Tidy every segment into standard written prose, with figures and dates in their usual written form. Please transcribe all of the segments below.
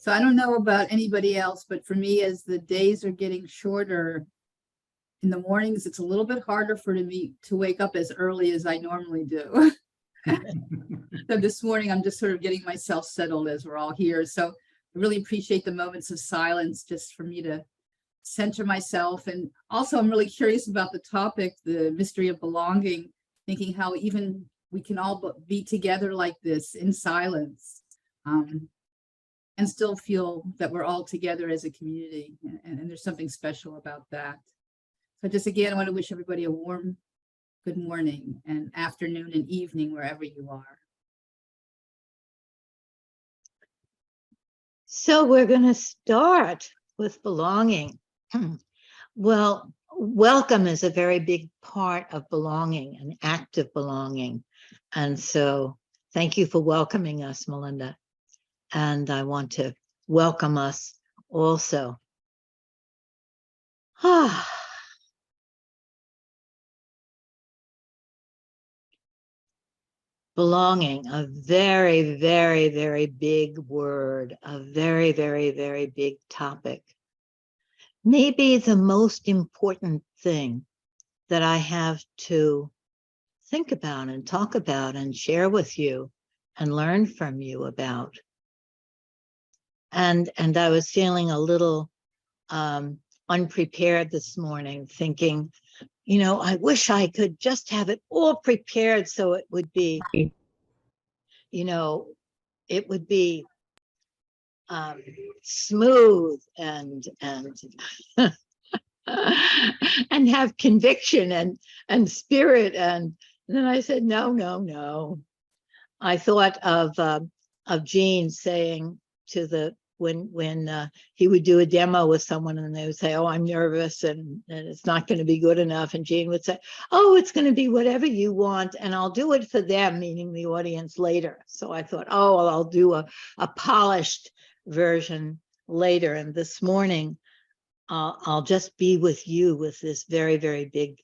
So I don't know about anybody else, but for me, as the days are getting shorter, in the mornings, it's a little bit harder for me to wake up as early as I normally do. So this morning, I'm just sort of getting myself settled as we're all here. So I really appreciate the moments of silence just for me to center myself. And also, I'm really curious about the topic, the mystery of belonging, thinking how even we can all be together like this in silence, and still feel that we're all together as a community. And there's something special about that. So just again, I want to wish everybody a warm good morning and afternoon and evening wherever you are. So we're going to start with belonging. Well, welcome is a very big part of belonging, an act of belonging. And so thank you for welcoming us, Melinda. And I want to welcome us also. Belonging, a very, very, very big word, a very, very, very big topic. Maybe the most important thing that I have to think about and talk about and share with you and learn from you about. And I was feeling a little unprepared this morning, thinking, you know, I wish I could just have it all prepared so it would be, you know, it would be smooth and and have conviction and spirit. And then I said, no. I thought of Gene saying to the when he would do a demo with someone and they would say, oh, I'm nervous and it's not going to be good enough. And Gene would say, oh, it's going to be whatever you want. And I'll do it for them, meaning the audience, later. So I thought, oh, well, I'll do a polished version later. And this morning, I'll just be with you with this very, very big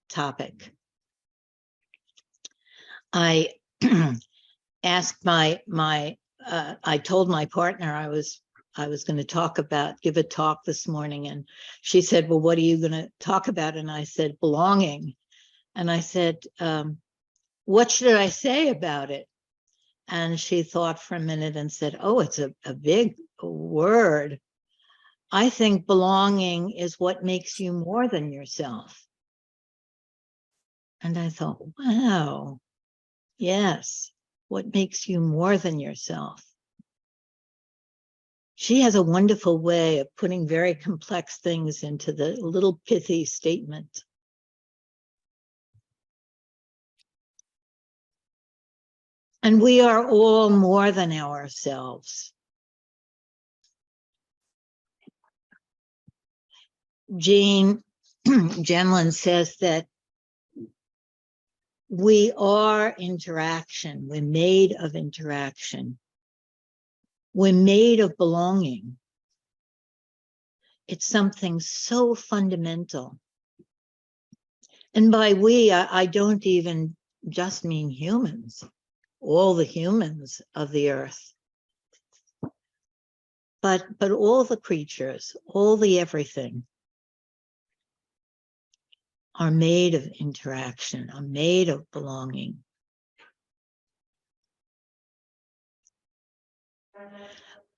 topic. I asked I told my partner I was going to give a talk this morning, and she said, well, what are you going to talk about? And I said, belonging. And I said, what should I say about it? And she thought for a minute and said, oh, it's a big word. I think belonging is what makes you more than yourself. And I thought, wow, yes, what makes you more than yourself? She has a wonderful way of putting very complex things into the little pithy statement. And we are all more than ourselves. Jean Genlin says that we are interaction. We're made of interaction. We're made of belonging. It's something so fundamental. And by we, I don't even just mean humans, all the humans of the earth. But all the creatures, all the everything are made of interaction, are made of belonging.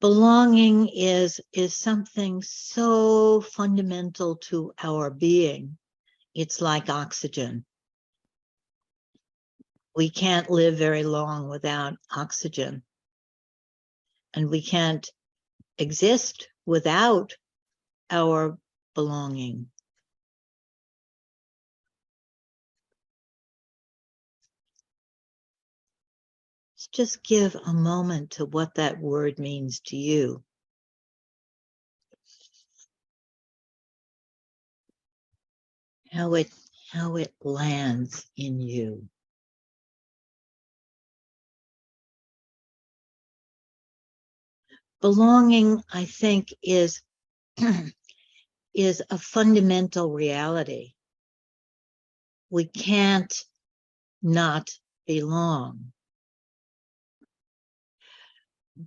Belonging is something so fundamental to our being. It's like oxygen. We can't live very long without oxygen. And we can't exist without our belonging. Let's just give a moment to what that word means to you. How it lands in you. Belonging, I think, is a fundamental reality. We can't not belong.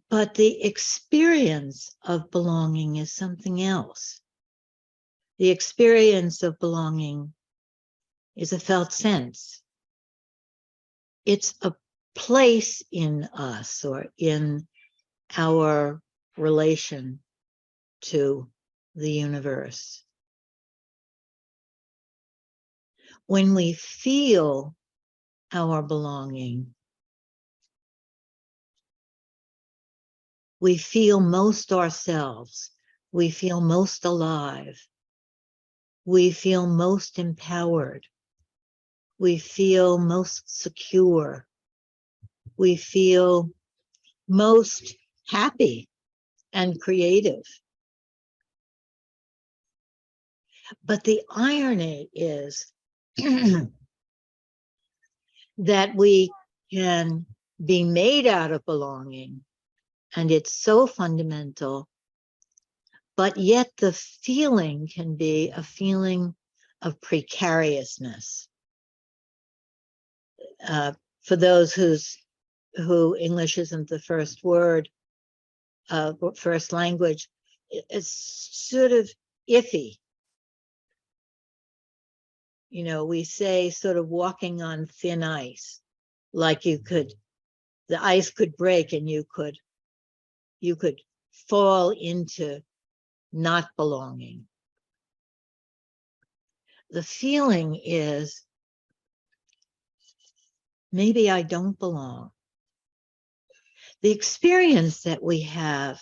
But the experience of belonging is something else. The experience of belonging is a felt sense. It's a place in us or in our relation to the universe. When we feel our belonging, we feel most ourselves. We feel most alive. We feel most empowered. We feel most secure. We feel most happy and creative. But the irony is that we can be made out of belonging, and it's so fundamental, but yet the feeling can be a feeling of precariousness. For those who English isn't the first word, first language, it's sort of iffy. You know, we say sort of walking on thin ice, like the ice could break and you could fall into not belonging. The feeling is, maybe I don't belong. The experience that we have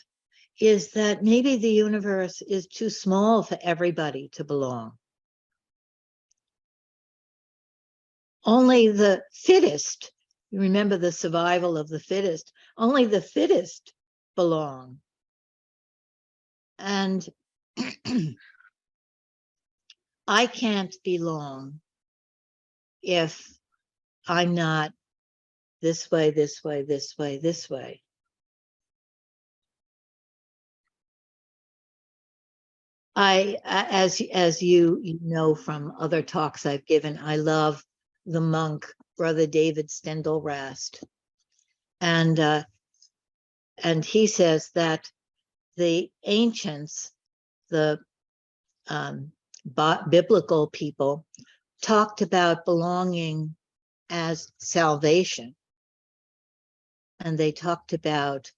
is that maybe the universe is too small for everybody to belong. Only the fittest, you remember the survival of the fittest, only the fittest belong. And I can't belong if I'm not this way, this way, this way, this way. As you know from other talks I've given, I love the monk, Brother David Steindl-Rast. And he says that the ancients, the biblical people, talked about belonging as salvation. And they talked about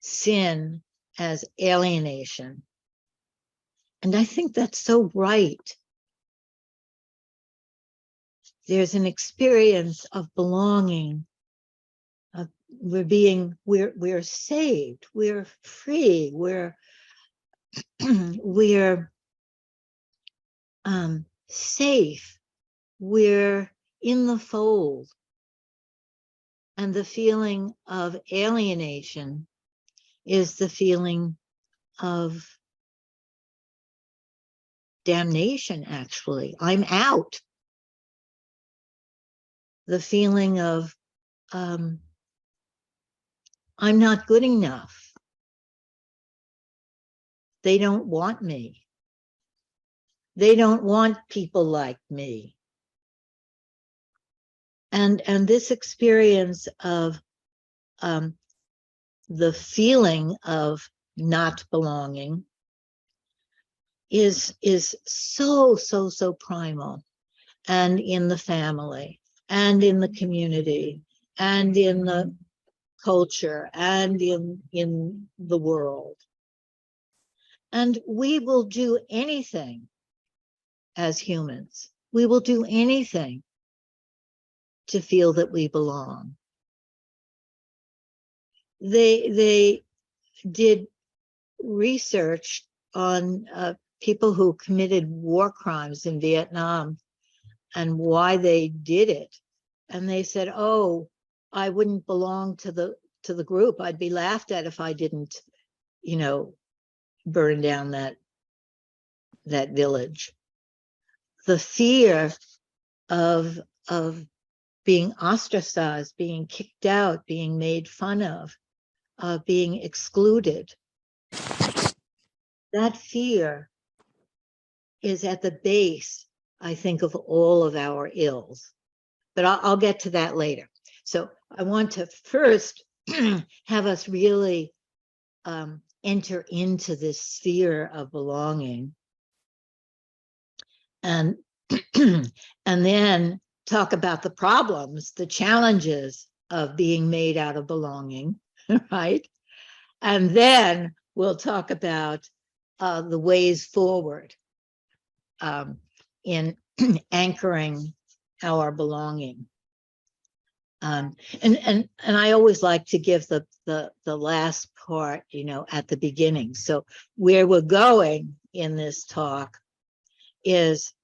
sin as alienation. And I think that's so right. There's an experience of belonging. We're saved, we're free, we're safe, we're in the fold. And the feeling of alienation is the feeling of damnation, actually. I'm out. The feeling of I'm not good enough. They don't want me. They don't want people like me. And this experience of the feeling of not belonging is so primal, and in the family, and in the community, and in the culture, and in the world. And we will do anything as humans. We will do anything to feel that we belong. They did research on people who committed war crimes in Vietnam and why they did it. And they said, oh, I wouldn't belong to the group. I'd be laughed at if I didn't, burn down that village. The fear of being ostracized, being kicked out, being made fun of, being excluded. That fear is at the base, I think, of all of our ills. But I'll get to that later. So I want to first have us really enter into this sphere of belonging, and and then talk about the problems, the challenges of being made out of belonging, right? And then we'll talk about the ways forward in anchoring our belonging. And I always like to give the last part, you know, at the beginning. So where we're going in this talk is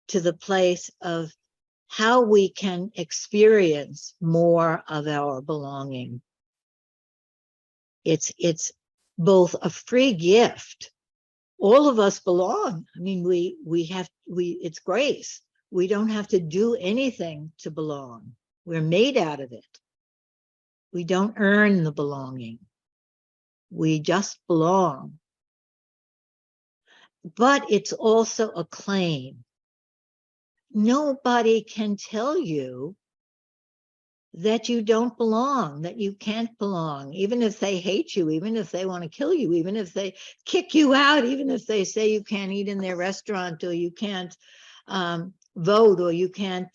to the place of how we can experience more of our belonging. It's both a free gift. All of us belong. I mean, it's grace. We don't have to do anything to belong. We're made out of it. We don't earn the belonging. We just belong. But it's also a claim. Nobody can tell you that you don't belong, that you can't belong, even if they hate you, even if they want to kill you, even if they kick you out, even if they say you can't eat in their restaurant, or you can't vote, or you can't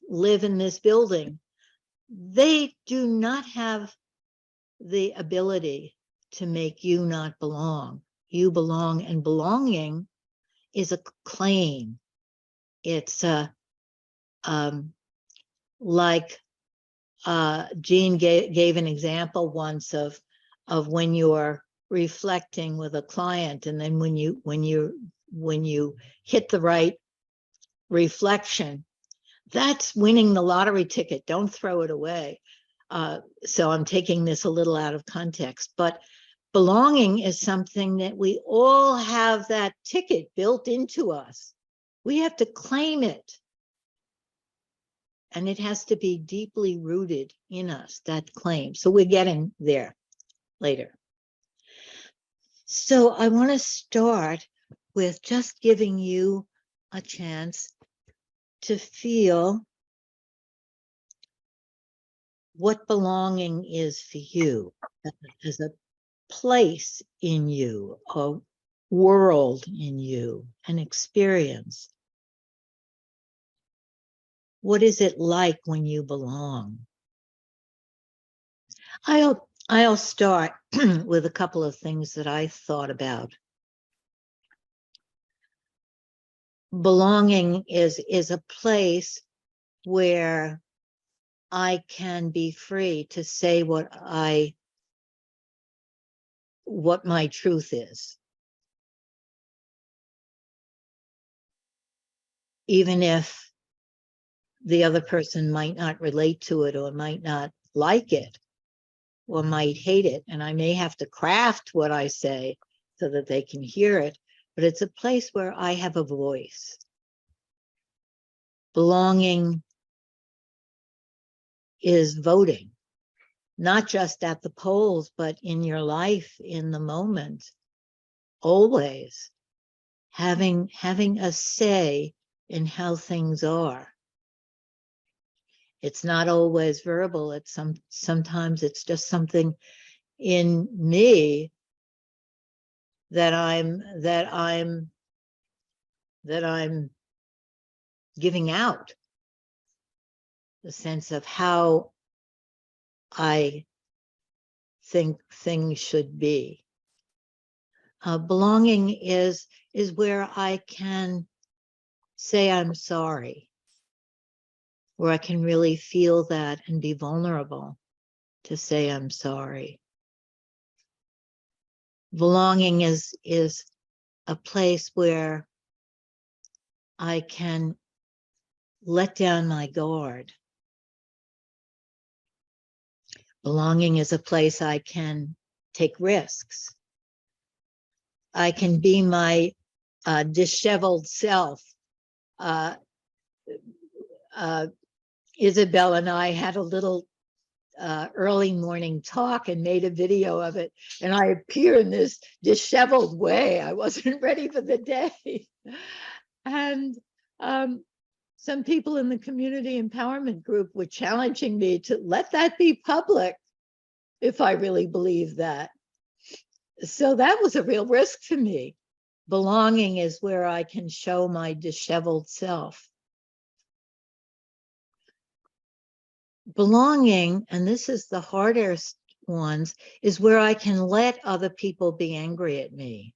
live in this building. They do not have the ability to make you not belong. You belong, and belonging is a claim. It's like Jean gave an example once of when you're reflecting with a client, and then when you hit the right reflection, that's winning the lottery ticket. Don't throw it away. So I'm taking this a little out of context, but belonging is something that we all have, that ticket built into us. We have to claim it. And it has to be deeply rooted in us, that claim. So we're getting there later. So I want to start with just giving you a chance to feel what belonging is for you, as a place in you, a world in you, an experience. What is it like when you belong? I'll start with a couple of things that I thought about. Belonging is a place where I can be free to say what my truth is. Even if the other person might not relate to it, or might not like it, or might hate it. And I may have to craft what I say so that they can hear it, but it's a place where I have a voice. Belonging is voting, not just at the polls, but in your life, in the moment, always having a say in how things are. It's not always verbal. It's sometimes it's just something in me that I'm giving out, the sense of how I think things should be. Belonging is where I can say I'm sorry, where I can really feel that and be vulnerable to say I'm sorry. Belonging is a place where I can let down my guard. Belonging is a place I can take risks. I can be my disheveled self. Isabel and I had a little early morning talk and made a video of it. And I appear in this disheveled way. I wasn't ready for the day. And some people in the community empowerment group were challenging me to let that be public. if I really believe that. So that was a real risk for me. Belonging is where I can show my disheveled self. Belonging, and this is the hardest ones, is where I can let other people be angry at me.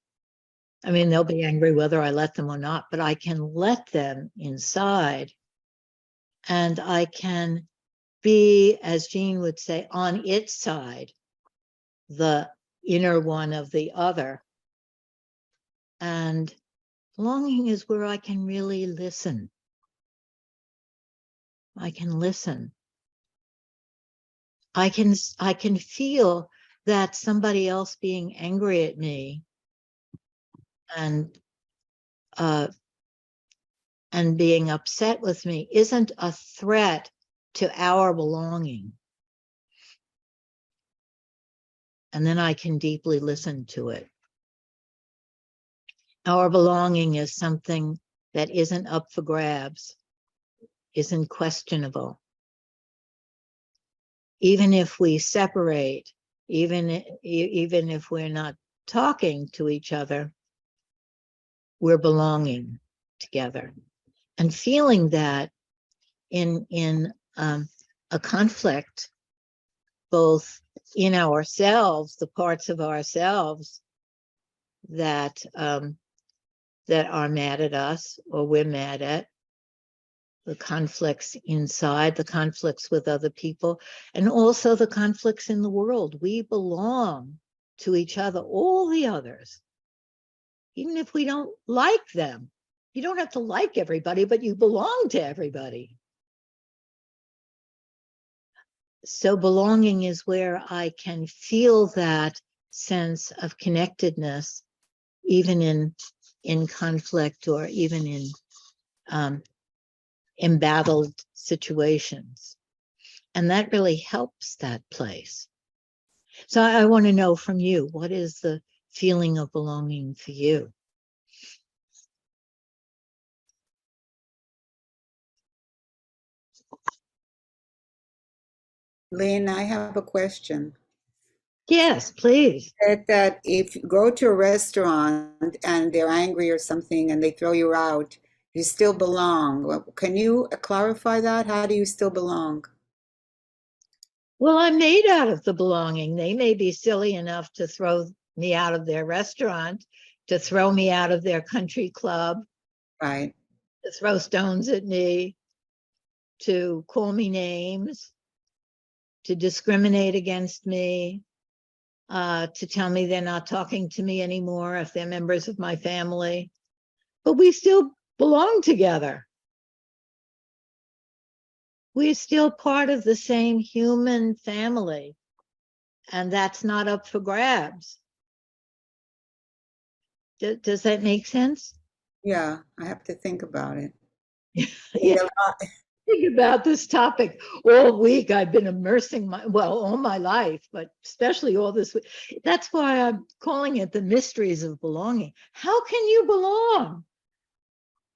I mean, they'll be angry whether I let them or not, but I can let them inside. And I can be, as Jean would say, on its side, the inner one of the other. And belonging is where I can really listen. I can listen. I can feel that somebody else being angry at me and being upset with me isn't a threat to our belonging. And then I can deeply listen to it. Our belonging is something that isn't up for grabs, isn't questionable. Even if we separate, even if we're not talking to each other, we're belonging together. And feeling that in a conflict, both in ourselves, the parts of ourselves that are mad at us or we're mad at, the conflicts inside, the conflicts with other people, and also the conflicts in the world. We belong to each other, all the others, even if we don't like them. You don't have to like everybody, but you belong to everybody. So belonging is where I can feel that sense of connectedness, even in conflict or even in embattled situations. And that really helps that place. So I want to know from you, what is the feeling of belonging for you? Lynn, I have a question. Yes, please. That if you go to a restaurant and they're angry or something and they throw you out, you still belong. Well, can you clarify that? How do you still belong? Well, I'm made out of the belonging. They may be silly enough to throw me out of their restaurant, to throw me out of their country club, Right. to throw stones at me, to call me names, to discriminate against me, to tell me they're not talking to me anymore if they're members of my family. But we still belong together. We're still part of the same human family, and that's not up for grabs. Does that make sense? Yeah, I have to think about it. Yeah. Think about this topic all week. I've been immersing all my life, but especially all this week. That's why I'm calling it the mysteries of belonging. How can you belong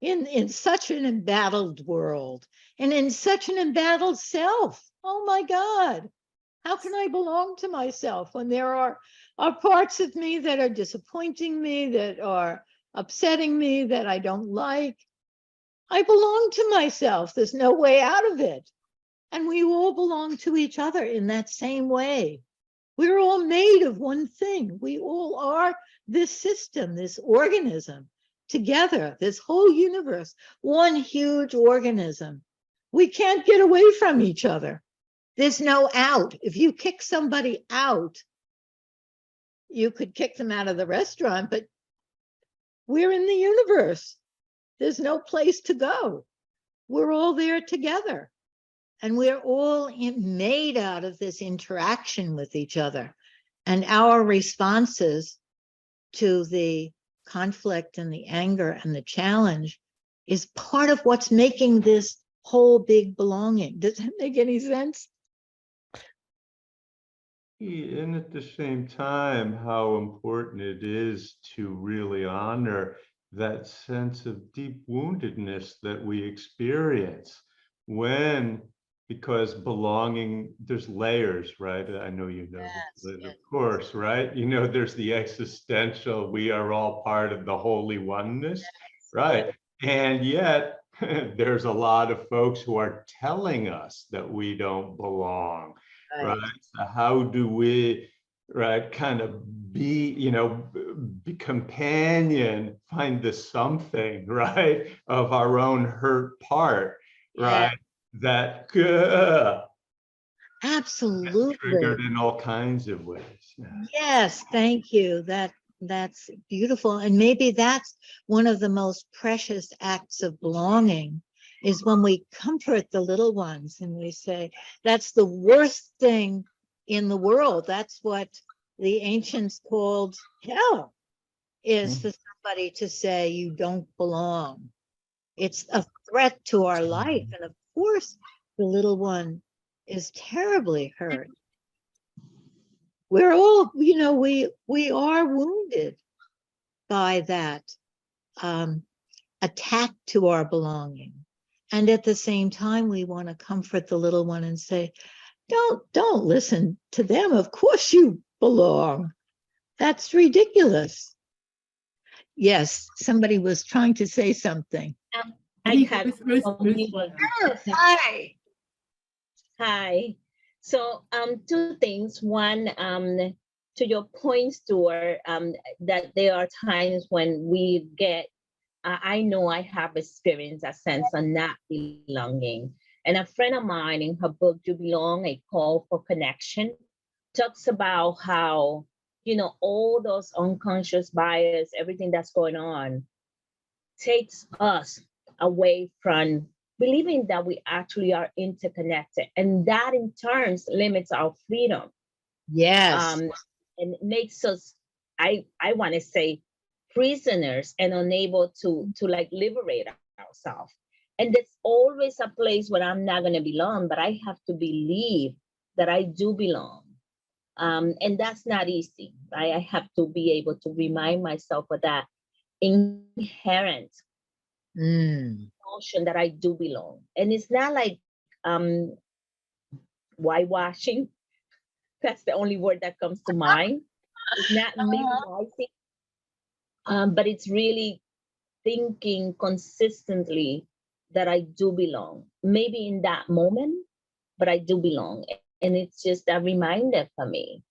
in such an embattled world and in such an embattled self? Oh my God. How can I belong to myself when there are parts of me that are disappointing me, that are upsetting me, that I don't like? I belong to myself. There's no way out of it. And we all belong to each other in that same way. We're all made of one thing. We all are this system, this organism together, this whole universe, one huge organism. We can't get away from each other. There's no out. If you kick somebody out, you could kick them out of the restaurant, but we're in the universe. There's no place to go. We're all there together. And we're all made out of this interaction with each other. And our responses to the conflict and the anger and the challenge is part of what's making this whole big belonging. Does that make any sense? And at the same time, how important it is to really honor that sense of deep woundedness that we experience when because belonging, there's layers, right? I know you know this, Lynn, of course, right? You know, there's the existential, we are all part of the holy oneness, right? And yet there's a lot of folks who are telling us that we don't belong, right? So how do we, right, kind of be, you know, be companion, find the something, right, of our own hurt part, right? That Absolutely. triggered in all kinds of ways. Yeah. Yes, thank you. That's beautiful. And maybe that's one of the most precious acts of belonging is when we comfort the little ones and we say, that's the worst thing in the world. That's what the ancients called hell, is for somebody to say you don't belong. It's a threat to our life. And of course, the little one is terribly hurt. We're all, you know, we are wounded by that attack to our belonging. And at the same time, we want to comfort the little one and say, don't listen to them. Of course you belong. That's ridiculous. Yes, somebody was trying to say something. I think Ruth was. Hi. Hi. So two things. One, to your point, Stuart, that there are times when we get, I know I have experienced a sense of not belonging. And a friend of mine in her book, You Belong, A Call for Connection, talks about how, you know, all those unconscious bias, everything that's going on, takes us away from believing that we actually are interconnected, and that in turn limits our freedom. Yes. And makes us, I want to say, prisoners and unable to like liberate ourselves. And there's always a place where I'm not going to belong, but I have to believe that I do belong. And that's not easy, right? I have to be able to remind myself of that inherent notion that I do belong. And it's not like whitewashing. That's the only word that comes to mind. It's not minimizing, but it's really thinking consistently that I do belong. Maybe in that moment, but I do belong. And it's just a reminder for me.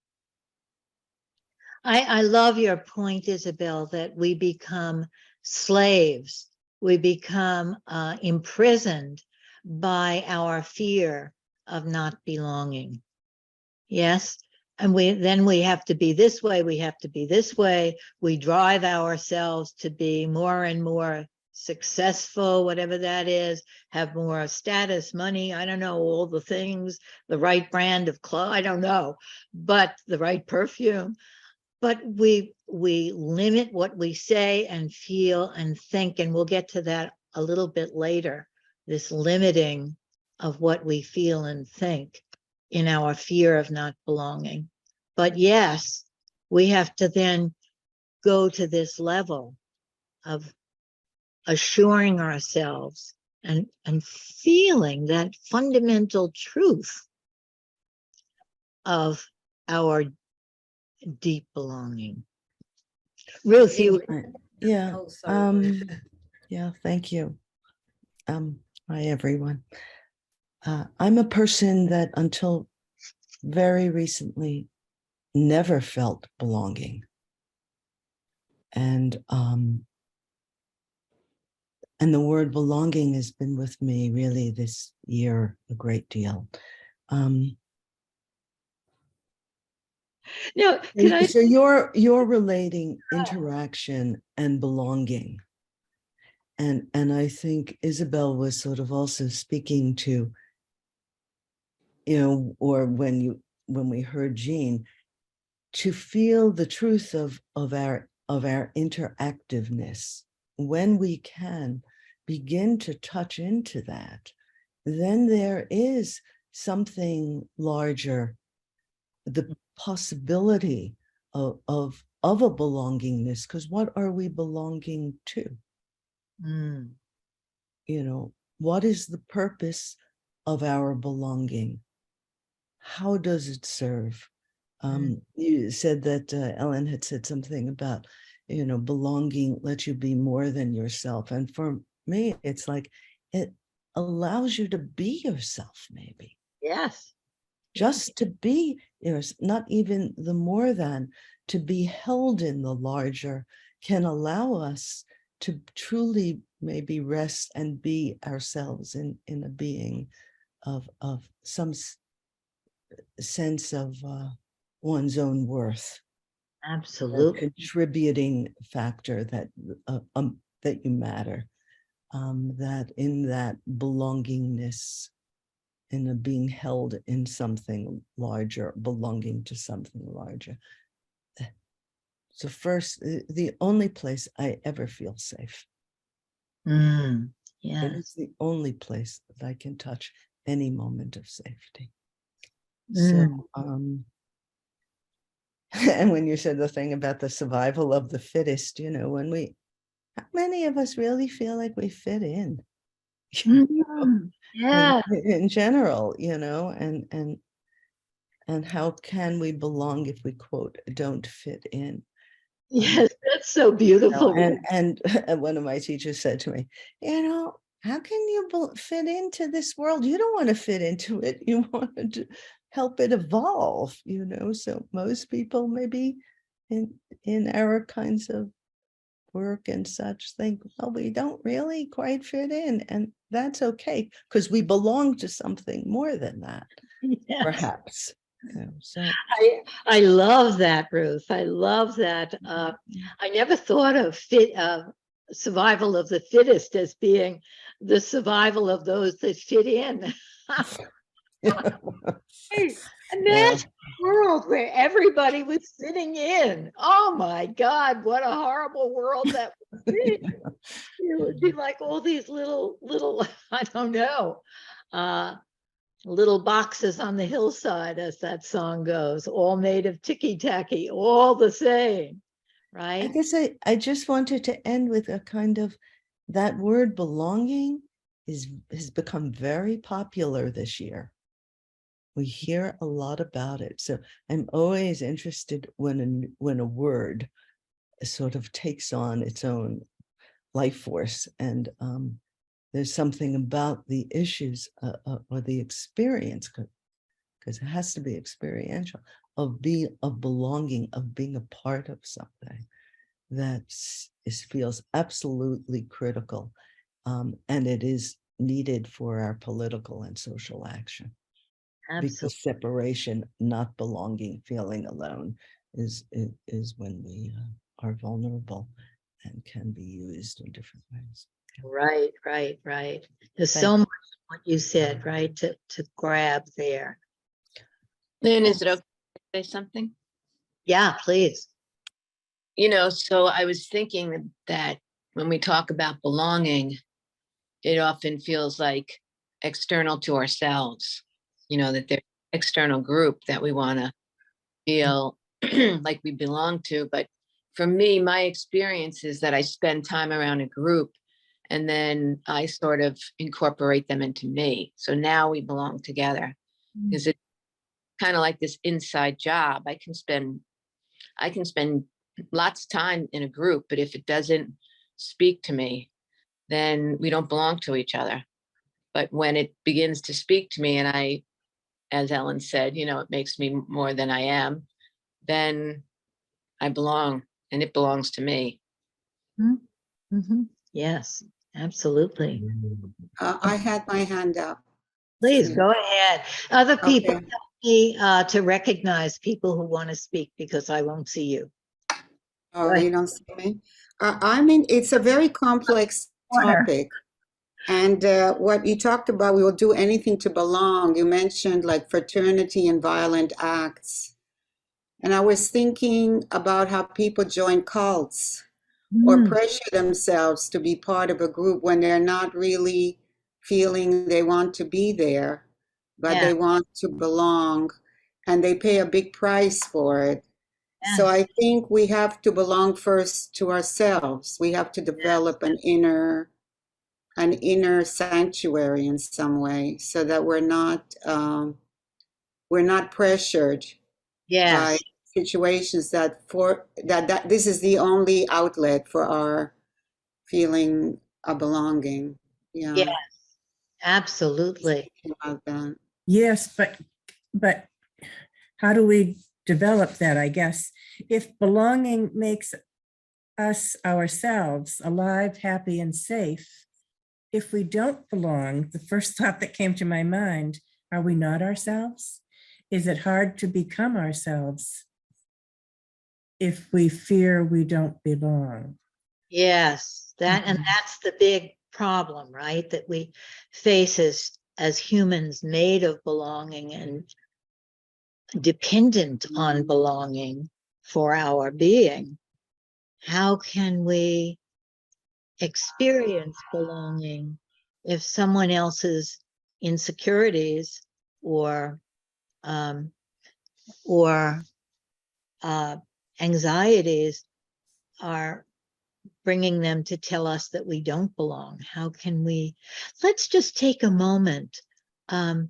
I love your point, Isabel, that we become slaves. We become imprisoned by our fear of not belonging. Yes. And then we have to be this way. We have to be this way. We drive ourselves to be more and more successful, whatever that is, have more status, money, I don't know, all the things, the right brand of clothes, I don't know, but the right perfume. But we limit what we say and feel and think, and we'll get to that a little bit later, this limiting of what we feel and think in our fear of not belonging. But yes, we have to then go to this level of assuring ourselves and feeling that fundamental truth of our deep belonging. Ruth, you. Yeah. Oh, sorry. Yeah, thank you. Hi, everyone. I'm a person that until very recently never felt belonging. And the word belonging has been with me really this year a great deal. No, can I? So you're relating interaction and belonging. And I think Isabel was sort of also speaking to, you know, or when we heard Jean, to feel the truth of our interactiveness. When we can begin to touch into that, then there is something larger, the possibility of a belongingness, because what are we belonging to? You know, what is the purpose of our belonging? How does it serve? You said that Ellen had said something about, belonging lets you be more than yourself. And for me, it's like it allows you to be yourself, maybe. Yes. Just to be yours, not even the more than, to be held in the larger can allow us to truly maybe rest and be ourselves in a being of some sense of one's own worth, a Absolutely. contributing factor that that you matter, that in that belongingness, in a being held in something larger, belonging to something larger. So first, the only place I ever feel safe. It Yes. is the only place that I can touch any moment of safety. Mm. So, and when you said the thing about the survival of the fittest, how many of us really feel like we fit in? Yeah. In general, and how can we belong if we, quote, don't fit in? Yes, that's so beautiful. And one of my teachers said to me, how can you fit into this world? You don't want to fit into it. You want to help it evolve, So most people maybe in our kinds of work and such think, well, we don't really quite fit in. And that's okay, because we belong to something more than that, Yes. perhaps. So I love that, Ruth. I love that. I never thought of survival of the fittest as being the survival of those that fit in. Imagine a world where everybody was fitting in. Oh my God, what a horrible world that would be. It would be like all these little, I don't know, little boxes on the hillside, as that song goes, all made of ticky-tacky, all the same, I right? guess I just wanted to end with a kind of, that word belonging has become very popular this year. We hear a lot about it. So I'm always interested when a word sort of takes on its own life force. And there's something about the issues or the experience, because it has to be experiential, of belonging, of being a part of something that feels absolutely critical. And it is needed for our political and social action. Absolutely. Because separation, not belonging, feeling alone is when we are vulnerable and can be used in different ways. Right. There's Thank so much what you said, right, to grab there. Lynn, is it okay to say something? Yeah, please. So I was thinking that when we talk about belonging, it often feels like external to ourselves, that there's an external group that we want to feel like we belong to. But for me, my experience is that I spend time around a group and then I sort of incorporate them into me. So now we belong together, because it's kind of like this inside job. I can spend lots of time in a group, but if it doesn't speak to me, then we don't belong to each other. But when it begins to speak to me, and I, as Ellen said, it makes me more than I am, then I belong, and it belongs to me. Mm-hmm. Yes, absolutely. I had my hand up. Please go ahead. Other people Okay. help me to recognize people who want to speak, because I won't see you. Oh, Go ahead. you don't see me? I mean, it's a very complex topic. And what you talked about, we will do anything to belong. You mentioned like fraternity and violent acts. And I was thinking about how people join cults or pressure themselves to be part of a group when they're not really feeling they want to be there, but Yeah. they want to belong, and they pay a big price for it. So Yes. I think we have to belong first to ourselves. We have to develop an inner an inner sanctuary in some way, so that we're not pressured by Yes, situations that this is the only outlet for our feeling of belonging. yes, Yeah, absolutely. thinking about that. Yes, but how do we develop that, I guess? If belonging makes us ourselves alive, happy, and safe, if we don't belong, the first thought that came to my mind, are we not ourselves? Is it hard to become ourselves if we fear we don't belong? Yes, and that's the big problem, right? That we face as humans made of belonging and dependent on belonging for our being. How can we experience belonging if someone else's insecurities or um, or anxieties are bringing them to tell us that we don't belong? How can we? Let's just take a moment to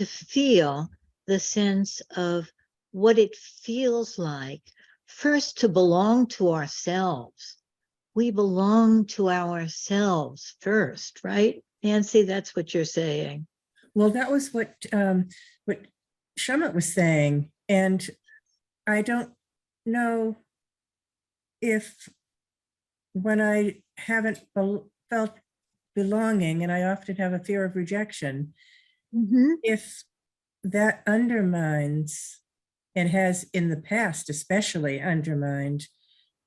feel the sense of what it feels like first to belong to ourselves. We belong to ourselves first, right? Nancy, that's what you're saying. Well, that was what Shamit was saying. And I don't know if when I haven't felt belonging, and I often have a fear of rejection, if that undermines, and has in the past especially undermined,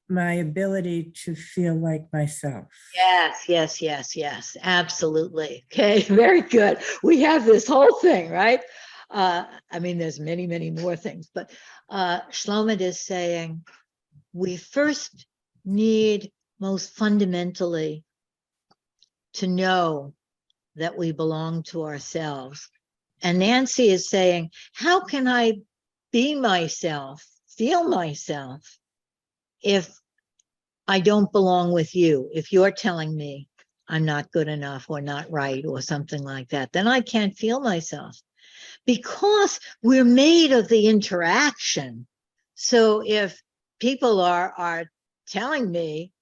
my ability to feel like myself. Yes, absolutely. Okay, very good. We have this whole thing, right? I mean, there's many, many more things, but Shlomo is saying we first need most fundamentally to know that we belong to ourselves. And Nancy is saying, how can I be myself, feel myself, if I don't belong with you? If you're telling me I'm not good enough or not right or something like that, then I can't feel myself, because we're made of the interaction. So if people are telling me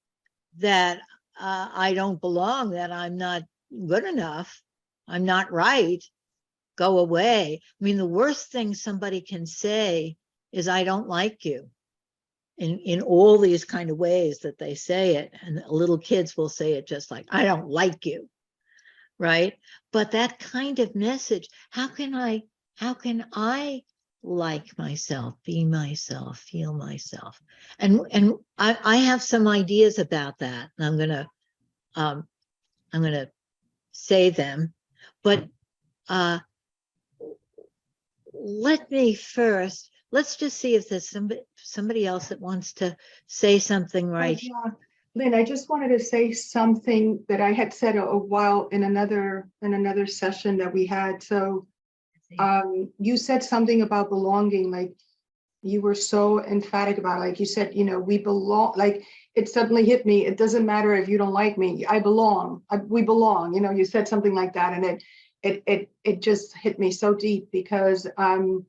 that I don't belong, that I'm not good enough, I'm not right, go away. I mean, the worst thing somebody can say is, I don't like you, in all these kind of ways that they say it. And little kids will say it just like, I don't like you, right? But that kind of message, how can I like myself, be myself, feel myself? And I have some ideas about that, and I'm gonna say them, but let's just see if there's somebody else that wants to say something right. Yeah. Lynn, I just wanted to say something that I had said a while in another session that we had. So you said something about belonging, like you were so emphatic about it. Like you said, we belong. Like it suddenly hit me. It doesn't matter if you don't like me. I belong. We belong. You said something like that, and it just hit me so deep, because I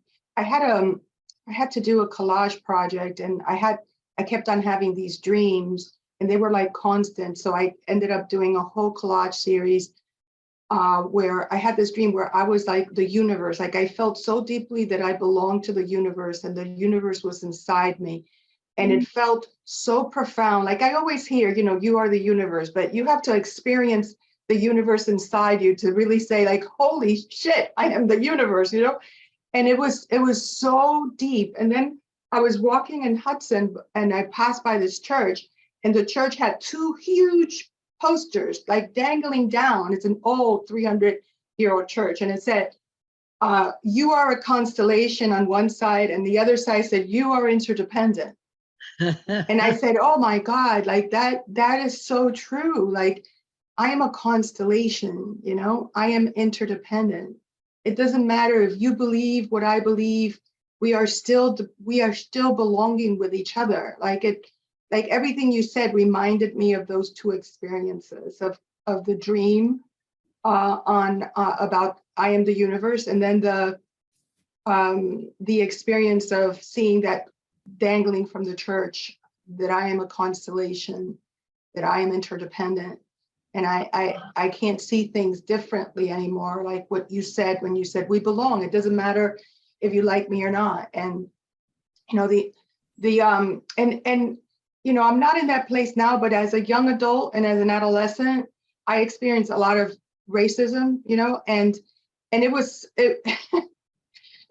had to do a collage project, and I kept on having these dreams, and they were like constant. So I ended up doing a whole collage series where I had this dream where I was like the universe. Like I felt so deeply that I belonged to the universe, and the universe was inside me. And it felt so profound. Like I always hear, you are the universe, but you have to experience the universe inside you to really say, like, holy shit, I am the universe, And it was so deep. And then I was walking in Hudson, and I passed by this church, and the church had two huge posters like dangling down. It's an old 300-year-old church, and it said, you are a constellation on one side, and the other side said, you are interdependent. And I said, oh my God, like that is so true. Like I am a constellation, I am interdependent. It doesn't matter if you believe what I believe, we are still belonging with each other. Like everything you said reminded me of those two experiences of the dream on about I am the universe, and then the experience of seeing that dangling from the church, that I am a constellation, that I am interdependent, and I can't see things differently anymore. Like what you said when you said we belong. It doesn't matter if you like me or not. And you know and you know, I'm not in that place now, but as a young adult and as an adolescent, I experienced a lot of racism, you know, and it was it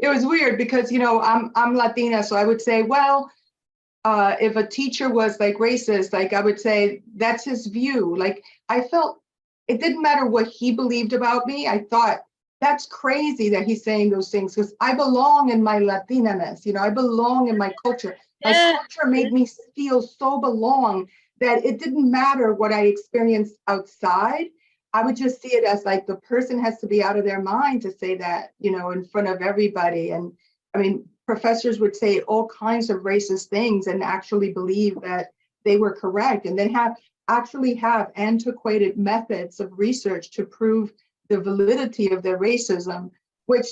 was weird because, you know, I'm Latina, so I would say, well, if a teacher was like racist, like I would say that's his view. Like I felt it didn't matter what he believed about me. I thought that's crazy that he's saying those things because I belong in my Latinaness, you know, I belong in my culture. My culture made me feel so belong that it didn't matter what I experienced outside. I would just see it as like the person has to be out of their mind to say that, you know, in front of everybody. And I mean, professors would say all kinds of racist things and actually believe that they were correct, and then actually have antiquated methods of research to prove the validity of their racism, which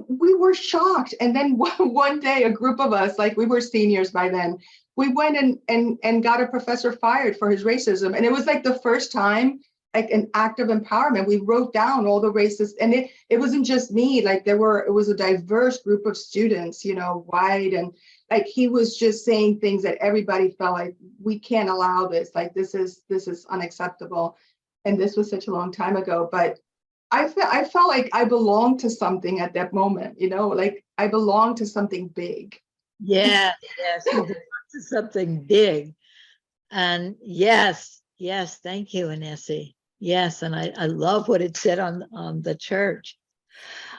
we were shocked. And then one day, a group of us, like we were seniors by then, we went and got a professor fired for his racism. And it was like the first time, like an act of empowerment. We wrote down all the racist, and it wasn't just me, like it was a diverse group of students, you know, white, and like he was just saying things that everybody felt like we can't allow this, like this is unacceptable. And this was such a long time ago, but I felt like I belonged to something at that moment, you know, like I belonged to something big. Yeah, yes, you belong to something big. And yes, thank you, Anesi. Yes, and I love what it said on the church.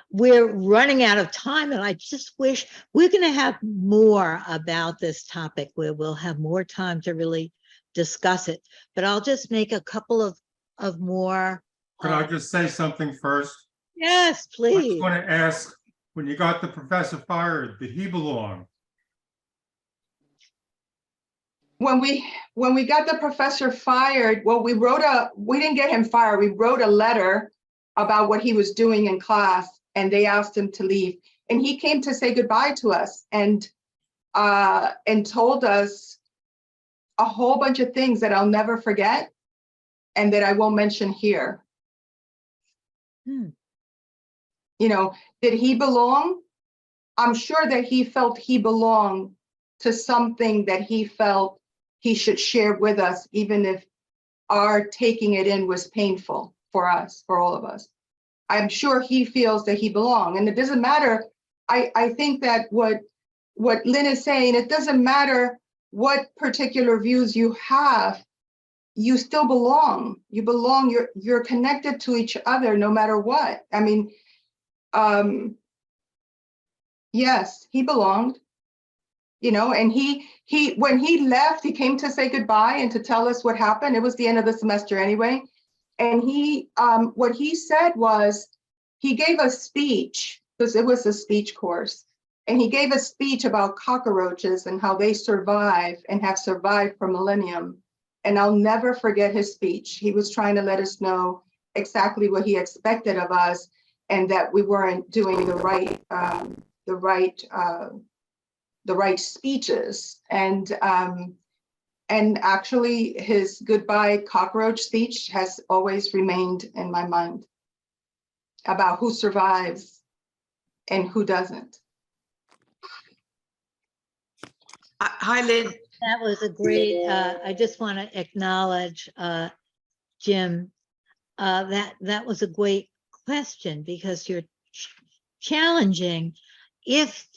We're running out of time, and I just wish we're going to have more about this topic where we'll have more time to really discuss it. But I'll just make a couple of more. Could I just say something first? Yes, I just please. want to ask, when you got the professor fired, did he belong? When we got the professor fired, well, we didn't get him fired. We wrote a letter about what he was doing in class, and they asked him to leave. And he came to say goodbye to us and told us a whole bunch of things that I'll never forget and that I won't mention here. You know, did he belong? I'm sure that he felt he belonged to something that he felt he should share with us, even if our taking it in was painful for us, for all of us. I'm sure he feels that he belongs. And it doesn't matter. I think that what Lynn is saying, it doesn't matter what particular views you have, you still belong. You belong, you're connected to each other no matter what. I mean, yes, he belonged, you know, and he when he left, he came to say goodbye and to tell us what happened. It was the end of the semester anyway. And what he said was, he gave a speech, because it was a speech course, and he gave a speech about cockroaches and how they survive and have survived for millennium. And I'll never forget his speech. He was trying to let us know exactly what he expected of us, and that we weren't doing the right speeches. And actually, his goodbye cockroach speech has always remained in my mind, about who survives and who doesn't. Hi, Lynn. That was a great, I just want to acknowledge, Jim, that was a great question, because you're challenging if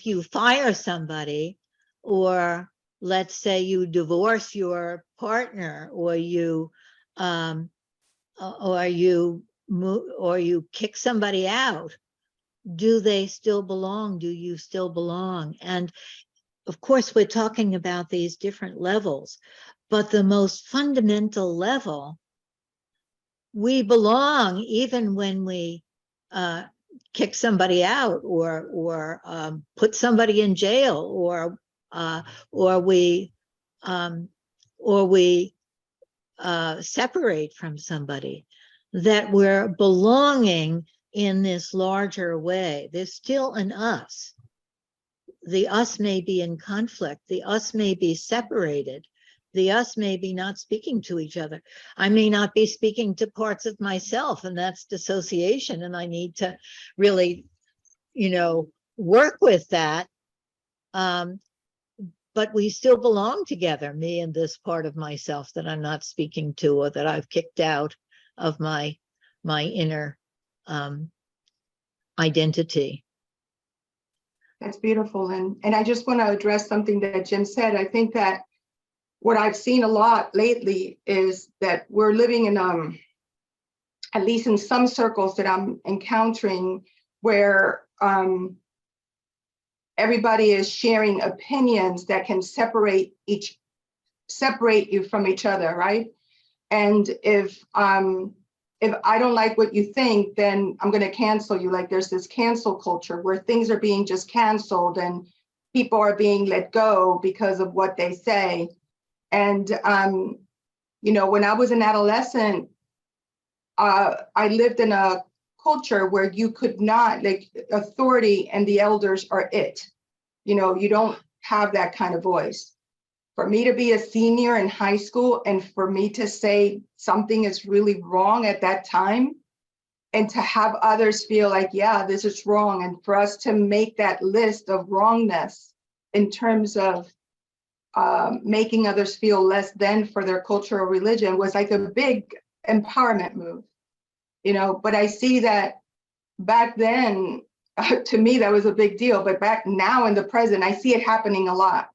you fire somebody, or let's say you divorce your partner, or you kick somebody out, do they still belong? Do you still belong? And of course, we're talking about these different levels, but the most fundamental level, we belong even when we kick somebody out, or put somebody in jail, or we separate from somebody, that we're belonging in this larger way. There's still an us. The us may be in conflict. The us may be separated. The us may be not speaking to each other. I may not be speaking to parts of myself, and that's dissociation. And I need to really, work with that. But we still belong together, me and this part of myself that I'm not speaking to, or that I've kicked out of my inner identity. That's beautiful. And I just want to address something that Jim said. I think that what I've seen a lot lately is that we're living in, at least in some circles that I'm encountering, where everybody is sharing opinions that can separate you from each other, right? And if I don't like what you think, then I'm going to cancel you. Like, there's this cancel culture where things are being just canceled and people are being let go because of what they say. And when I was an adolescent, I lived in a culture where you could not, like, authority and the elders are it. You don't have that kind of voice. For me to be a senior in high school and for me to say something is really wrong at that time, and to have others feel like, yeah, this is wrong, and for us to make that list of wrongness in terms of making others feel less than for their culture or religion was like a big empowerment move, but I see that back then, to me, that was a big deal. But back now in the present, I see it happening a lot.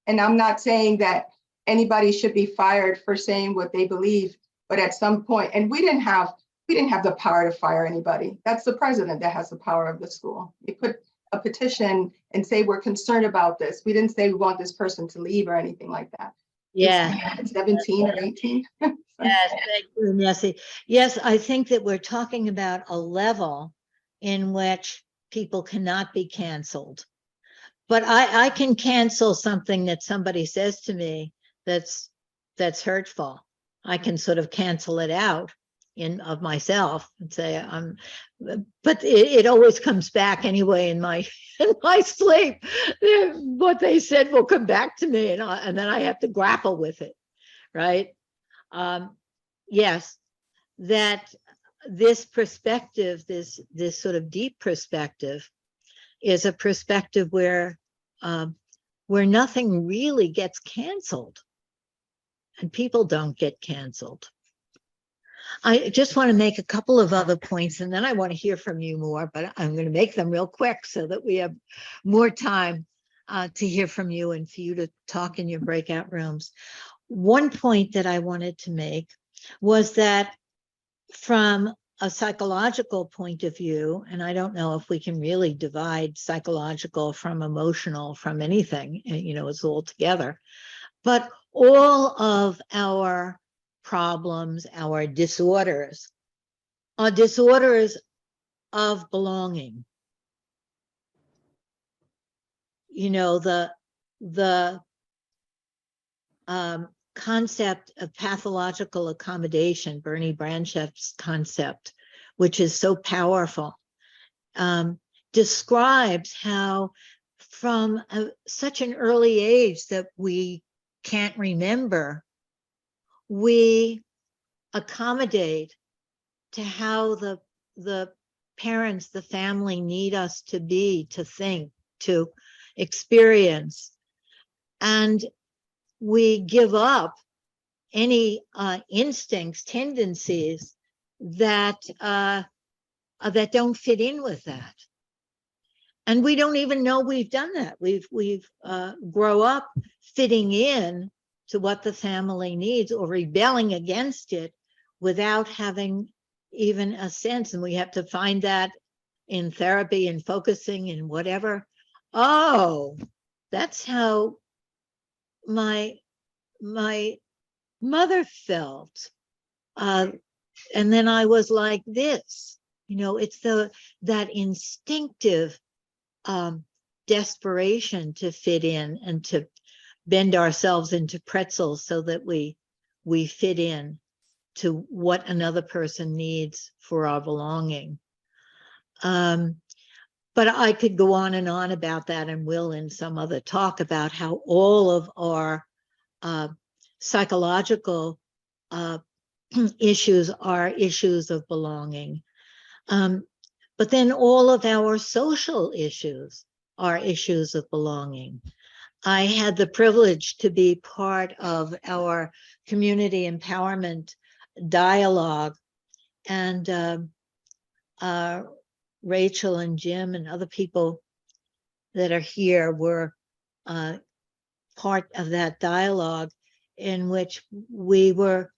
And I'm not saying that anybody should be fired for saying what they believe, but at some point, and we didn't have the power to fire anybody. That's the president that has the power of the school. We put a petition and say, we're concerned about this. We didn't say we want this person to leave or anything like that. Yeah. 17 or 18. Yes, thank you, Nessie. Yes, I think that we're talking about a level in which people cannot be canceled. But I can cancel something that somebody says to me that's hurtful. I can sort of cancel it out of myself and say but it always comes back anyway in my sleep. What they said will come back to me, and then I have to grapple with it, right? Yes, that this perspective, this sort of deep perspective, is a perspective where nothing really gets canceled, and people don't get canceled. I just want to make a couple of other points, and then I want to hear from you more, but I'm going to make them real quick so that we have more time to hear from you and for you to talk in your breakout rooms. One point that I wanted to make was that from a psychological point of view, and I don't know if we can really divide psychological from emotional from anything, it's all together, but all of our problems, our disorders, are disorders of belonging. The concept of pathological accommodation, Bernie Brancheff's concept, which is so powerful, describes how from such an early age that we can't remember, we accommodate to how the parents, the family need us to be, to think, to experience. And we give up any instincts, tendencies that don't fit in with that. And we don't even know we've done that. We've grow up fitting in to what the family needs or rebelling against it without having even a sense. And we have to find that in therapy and focusing and whatever. Oh, that's how my mother felt. And then I was like this, it's that instinctive desperation to fit in and to bend ourselves into pretzels so that we we fit in to what another person needs for our belonging. But I could go on and on about that, and will in some other talk, about how all of our psychological issues are issues of belonging. But then all of our social issues are issues of belonging. I had the privilege to be part of our community empowerment dialogue, and Rachel and Jim and other people that are here were part of that dialogue, in which we were,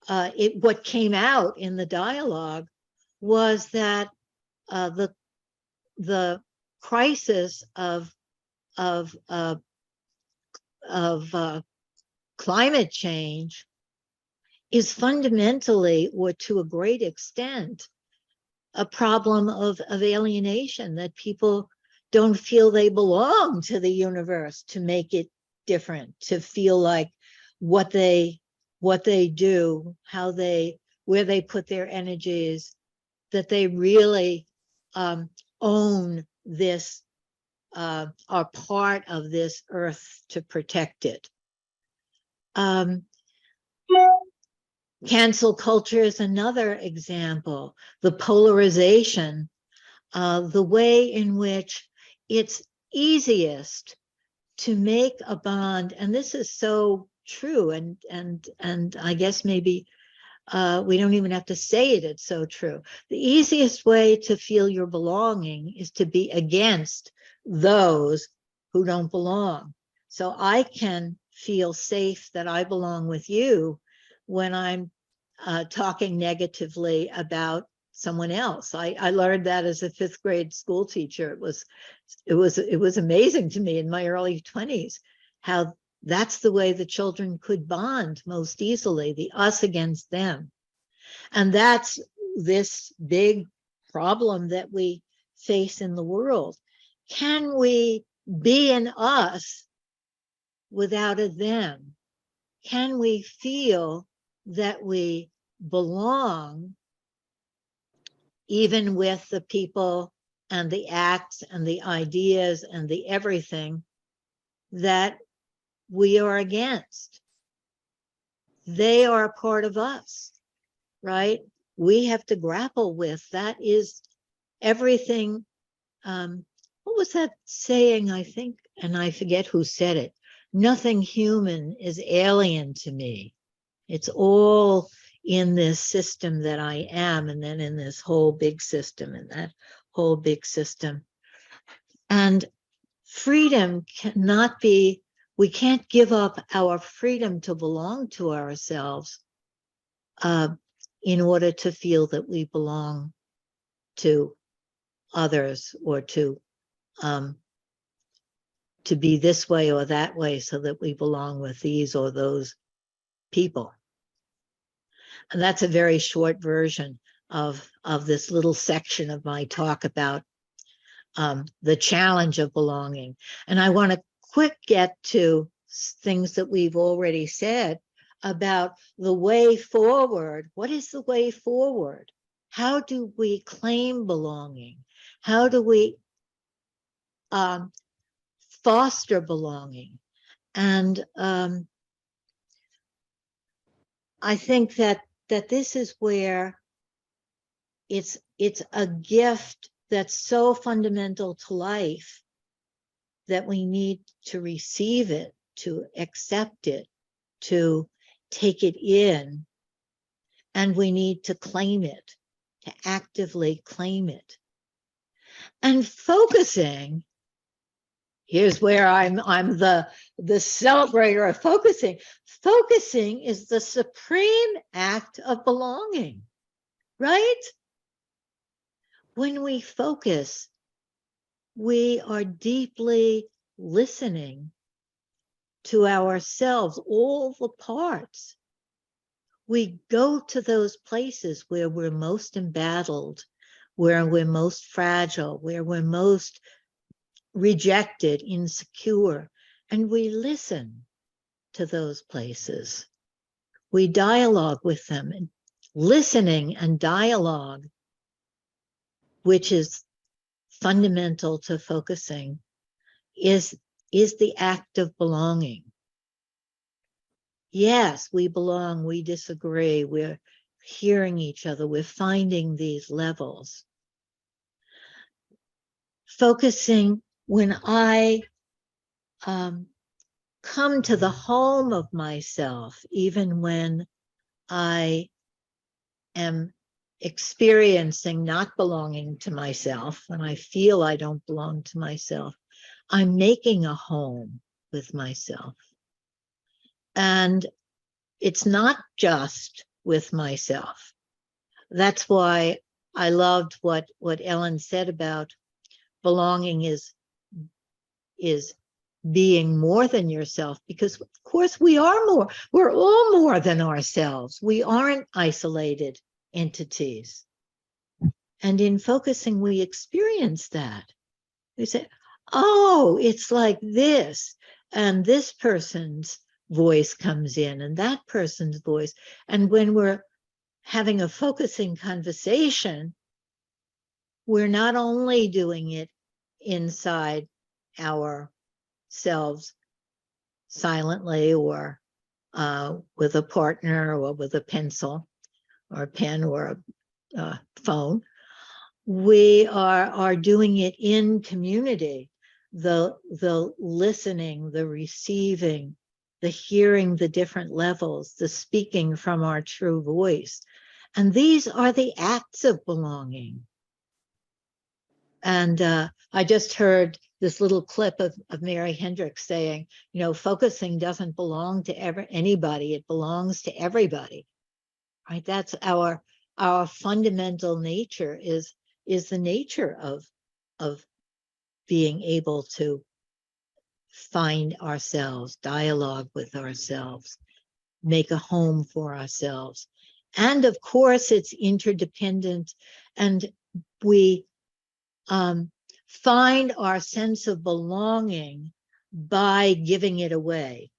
what came out in the dialogue was that the crisis of climate change is fundamentally, or to a great extent, a problem of alienation, that people don't feel they belong to the universe to make it different, to feel like what they do, where they put their energies, that they really own this, are part of this earth to protect it. Cancel culture is another example. The polarization, the way in which it's easiest to make a bond, and this is so true, and I guess maybe we don't even have to say it, it's so true. The easiest way to feel your belonging is to be against those who don't belong. So I can feel safe that I belong with you when I'm talking negatively about someone else. I learned that as a 5th grade school teacher. It was amazing to me in my early 20s how that's the way the children could bond most easily, the us against them. And that's this big problem that we face in the world. Can we be an us without a them? Can we feel that we belong even with the people and the acts and the ideas and the everything that we are against? They are a part of us, right? We have to grapple with that. Is everything. What was that saying? I think, and I forget who said it. Nothing human is alien to me. It's all in this system that I am, and then in this whole big system, and that whole big system. And freedom cannot be, we can't give up our freedom to belong to ourselves in order to feel that we belong to others, or to be this way or that way, so that we belong with these or those people. And that's a very short version of this little section of my talk about the challenge of belonging. And I want to quick get to things that we've already said about the way forward. What is the way forward? How do we claim belonging? How do we foster belonging? And I think that this is where it's a gift that's so fundamental to life that we need to receive it, to accept it, to take it in, and we need to claim it, to actively claim it. And focusing, here's where I'm the celebrator of focusing. Focusing is the supreme act of belonging, right? When we focus, we are deeply listening to ourselves, all the parts. We go to those places where we're most embattled, where we're most fragile, where we're most rejected, insecure, and we listen to those places. we dialogue with them. And listening and dialogue, which is fundamental to focusing, is the act of belonging. Yes, we belong, we disagree, we're hearing each other, we're finding these levels. Focusing, when I come to the home of myself, even when I am experiencing not belonging to myself, and I feel I don't belong to myself, I'm making a home with myself. And it's not just with myself. That's why I loved what Ellen said about belonging is being more than yourself, because of course we're all more than ourselves. We aren't isolated entities. And in focusing, we experience that. We say, oh, it's like this, and this person's voice comes in, and that person's voice. And when we're having a focusing conversation, we're not only doing it inside ourselves silently, or with a partner, or with a pencil or a pen or a phone. We are doing it in community. The listening, the receiving, the hearing the different levels, the speaking from our true voice. And these are the acts of belonging. And I just heard this little clip of Mary Hendricks saying, you know, focusing doesn't belong to anybody, it belongs to everybody, right? That's our fundamental nature, is the nature of being able to find ourselves, dialogue with ourselves, make a home for ourselves. And of course, it's interdependent, and we find our sense of belonging by giving it away.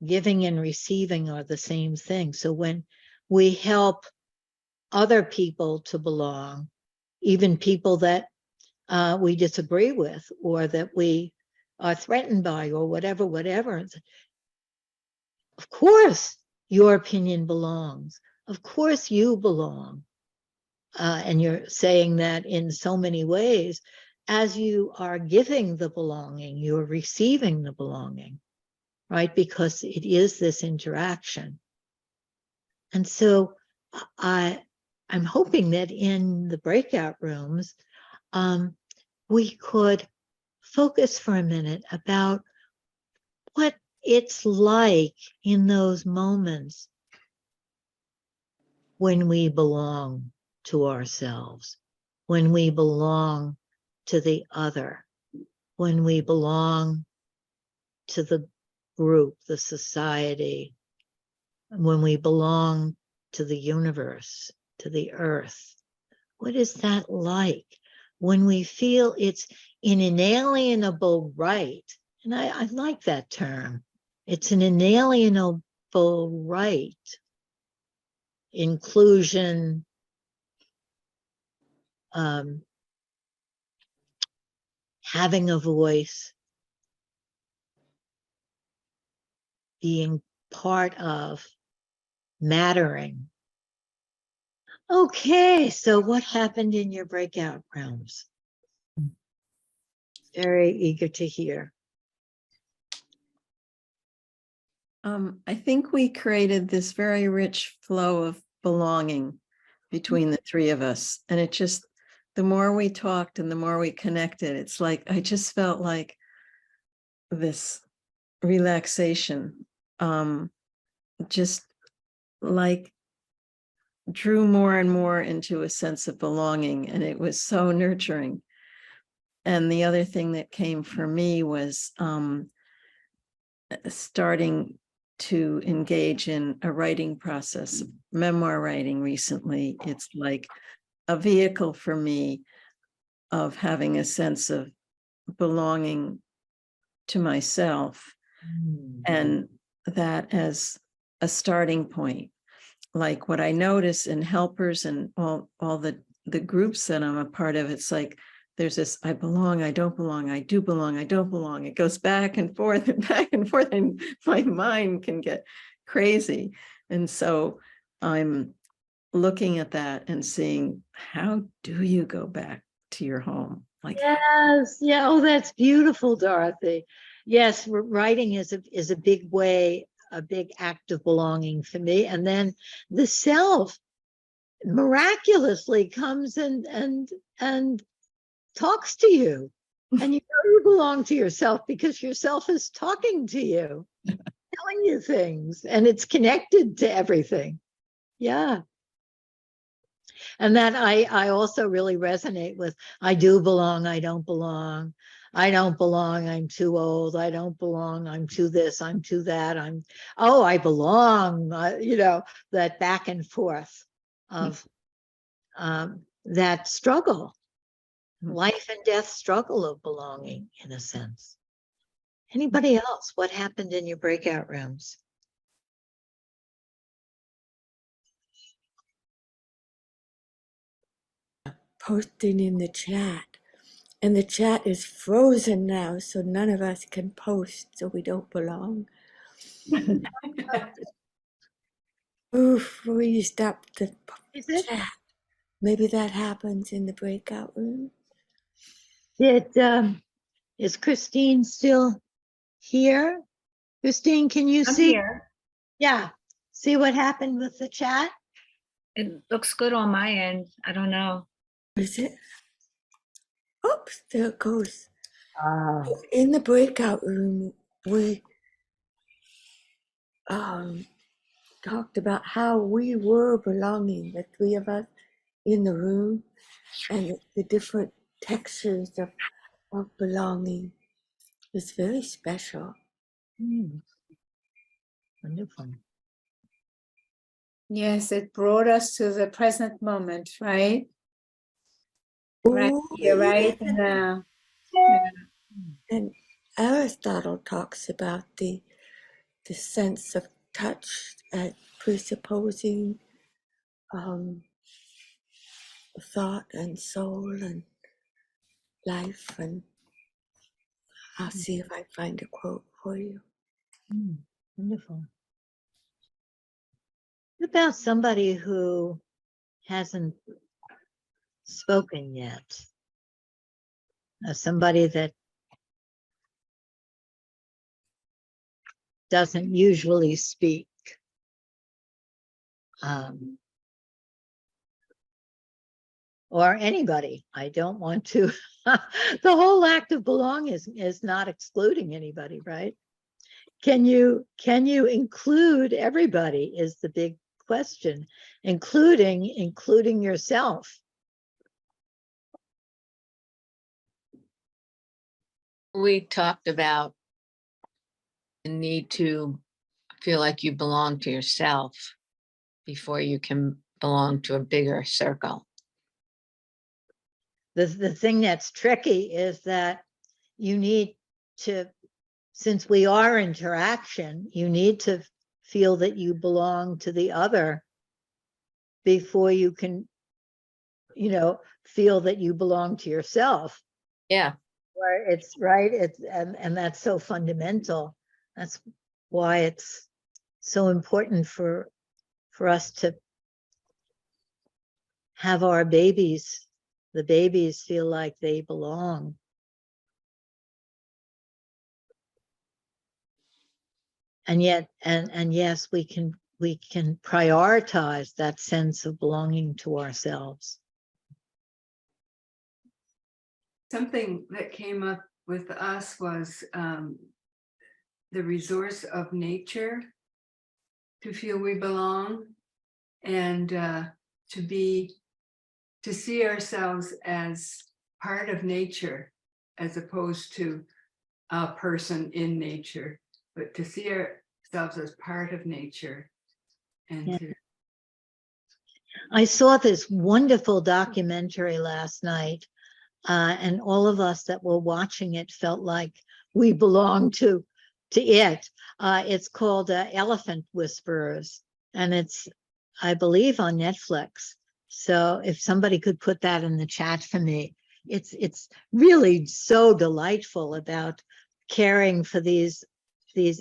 Giving and receiving are the same thing. So when we help other people to belong, even people that we disagree with, or that we are threatened by, or whatever, of course your opinion belongs. Of course you belong. And you're saying that in so many ways. As you are giving the belonging, you're receiving the belonging, right? Because it is this interaction. And so I'm hoping that in the breakout rooms, we could focus for a minute about what it's like in those moments when we belong to ourselves, when we belong to the other, when we belong to the group, the society, when we belong to the universe, to the earth. What is that like? When we feel it's an inalienable right, and I like that term, it's an inalienable right, inclusion, having a voice, being part of, mattering. Okay, so what happened in your breakout rooms? Very eager to hear. I think we created this very rich flow of belonging between the three of us. And it just, the more we talked and the more we connected, it's like, I just felt like this relaxation, just like drew more and more into a sense of belonging. And it was so nurturing. And the other thing that came for me was starting to engage in a writing process, memoir writing recently. It's like a vehicle for me of having a sense of belonging to myself, and that as a starting point. Like what I notice in helpers and all the groups that I'm a part of, it's like there's this I belong, I don't belong, I do belong, I don't belong. It goes back and forth and back and forth, and my mind can get crazy. And so I'm looking at that and seeing, how do you go back to your home? Like, Yes, yeah. Oh, that's beautiful, Dorothy. Yes, writing is a big way, a big act of belonging for me. And then the self miraculously comes and talks to you. And you know you belong to yourself because yourself is talking to you, telling you things, and it's connected to everything. Yeah. And that I also really resonate with. I do belong, I don't belong. I don't belong, I'm too old. I don't belong, I'm too this, I'm too that. I belong, that back and forth of that struggle, life and death struggle of belonging, in a sense. Anybody else? What happened in your breakout rooms? Posting in the chat, and the chat is frozen now, so none of us can post, so we don't belong. Oof, will you stop the chat? Maybe that happens in the breakout room. Is Christine still here? Christine, can you see? Here. Yeah. See what happened with the chat? It looks good on my end. I don't know. Is it? Oops, there it goes. In the breakout room, we talked about how we were belonging, the three of us in the room, and the different textures of belonging. It's very special. Wonderful. Yes, it brought us to the present moment, right? Right here, right now. And Aristotle talks about the sense of touch as presupposing thought and soul and life. And I'll see if I find a quote for you. Wonderful. What about somebody who hasn't spoken yet? Somebody that doesn't usually speak. Or anybody. I don't want to. The whole act of belong is not excluding anybody, right? Can you include everybody is the big question, including yourself. We talked about the need to feel like you belong to yourself before you can belong to a bigger circle. The thing that's tricky is that you need to, since we are interaction, you need to feel that you belong to the other before you can, feel that you belong to yourself. Yeah. Where it's right. And that's so fundamental. That's why it's so important for us to have our babies, the babies feel like they belong. And yet, and yes, we can prioritize that sense of belonging to ourselves. Something that came up with us was the resource of nature, to feel we belong, and to see ourselves as part of nature, as opposed to a person in nature, but to see ourselves as part of nature. And yeah. I saw this wonderful documentary last night, and all of us that were watching it felt like we belonged to to it. It's called Elephant Whisperers, and it's, I believe, on Netflix. So if somebody could put that in the chat for me, it's really so delightful about caring for these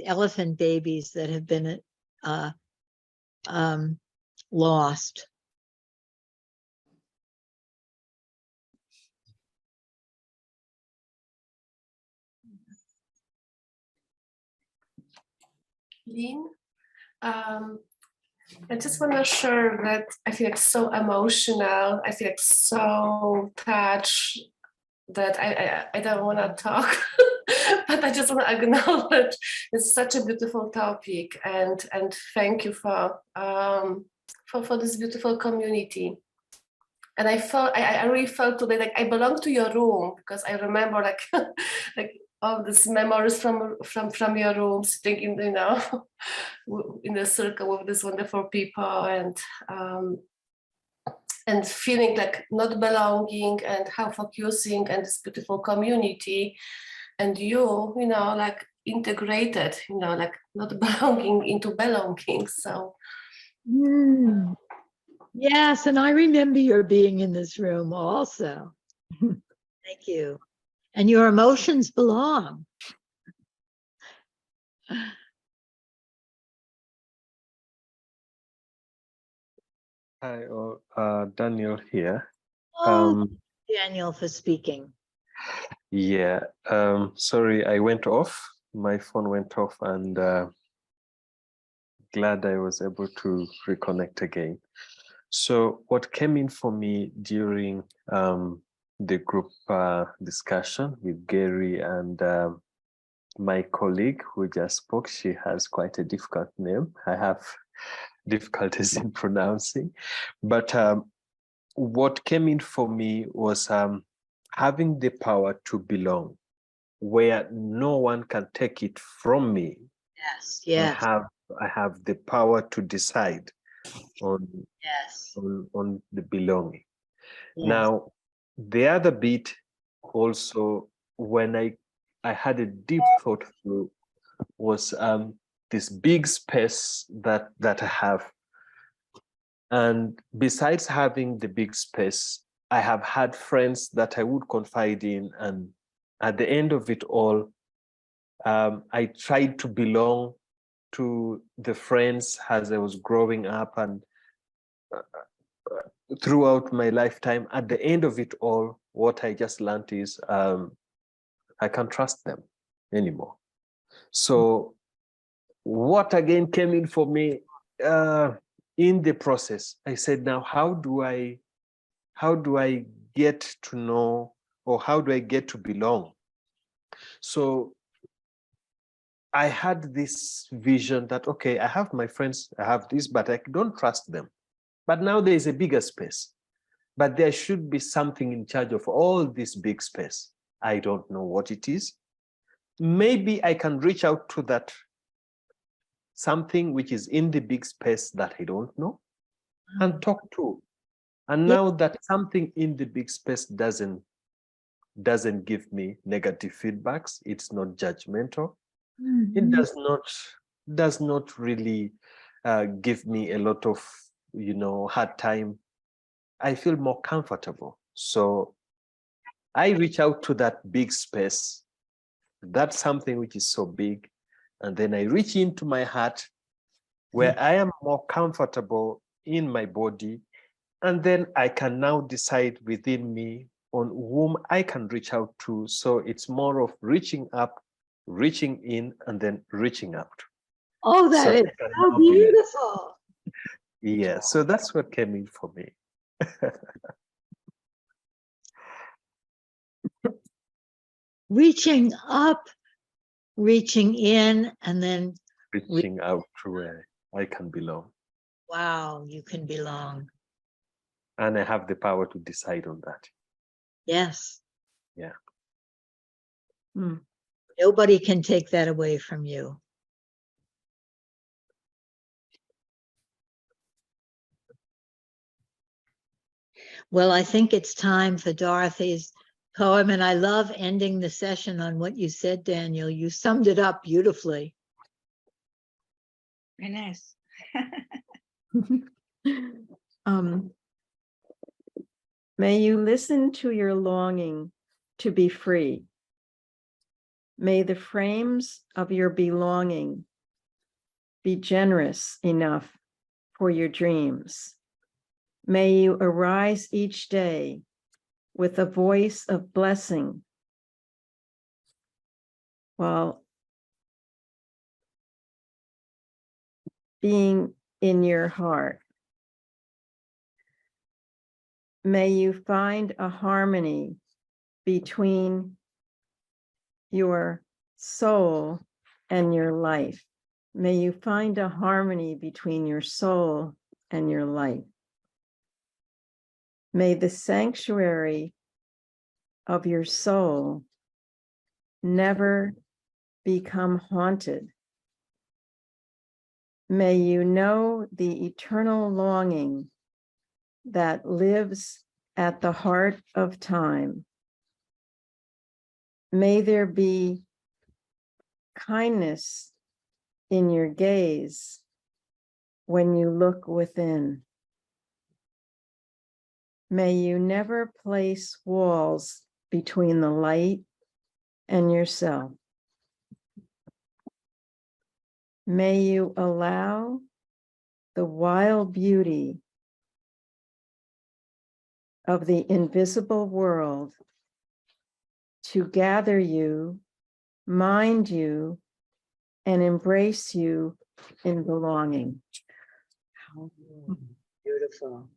elephant babies that have been lost. Lynn, I just want to share that I feel like so emotional. I feel like so touched that I don't want to talk, but I just want to acknowledge it's such a beautiful topic, and thank you for this beautiful community. And I felt I really felt today like I belong to your room, because I remember like like all these memories from your room, sitting in, you know, in a circle with these wonderful people, and feeling like not belonging, and how focusing, and this beautiful community, and you know, like integrated, you know, like not belonging into belonging. So Yes, and I remember your being in this room also. Thank you. And your emotions belong. Hi, Daniel here. Oh, Daniel, for speaking. Yeah, sorry, I went off. My phone went off, and glad I was able to reconnect again. So what came in for me during the group discussion with Gary and my colleague who just spoke, she has quite a difficult name. I have difficulties in pronouncing, but what came in for me was having the power to belong, where no one can take it from me. Yes, yes. I have the power to decide on yes on the belonging. Yes. Now, the other bit also, when I had a deep thought through, was this big space that I have. And besides having the big space, I have had friends that I would confide in, and at the end of it all, I tried to belong to the friends as I was growing up, and throughout my lifetime. At the end of it all, what I just learned is I can't trust them anymore. So what again came in for me in the process, I said, now how do I get to know, or how do I get to belong? So I had this vision that, okay, I have my friends, I have this, but I don't trust them. But now there is a bigger space, but there should be something in charge of all this big space. I don't know what it is. Maybe I can reach out to that something which is in the big space that I don't know and talk to. And now that something in the big space doesn't give me negative feedbacks, it's not judgmental. It does not really give me a lot of, hard time. I feel more comfortable. So I reach out to that big space, that's something which is so big, and then I reach into my heart where I am more comfortable in my body, and then I can now decide within me on whom I can reach out to. So it's more of reaching up, reaching in, and then reaching out. Oh, that is so beautiful. Yeah, so that's what came in for me. Reaching up, reaching in, and then reaching out to where I can belong. Wow, you can belong. And I have the power to decide on that. Yes. Yeah. Nobody can take that away from you. Well, I think it's time for Dorothy's poem, and I love ending the session on what you said, Daniel. You summed it up beautifully. Very nice. May you listen to your longing to be free. May the frames of your belonging be generous enough for your dreams. May you arise each day with a voice of blessing while being in your heart. May you find a harmony between your soul and your life. May you find a harmony between your soul and your life. May the sanctuary of your soul never become haunted. May you know the eternal longing that lives at the heart of time. May there be kindness in your gaze when you look within. May you never place walls between the light and yourself. May you allow the wild beauty of the invisible world to gather you, mind you, and embrace you in belonging. How beautiful.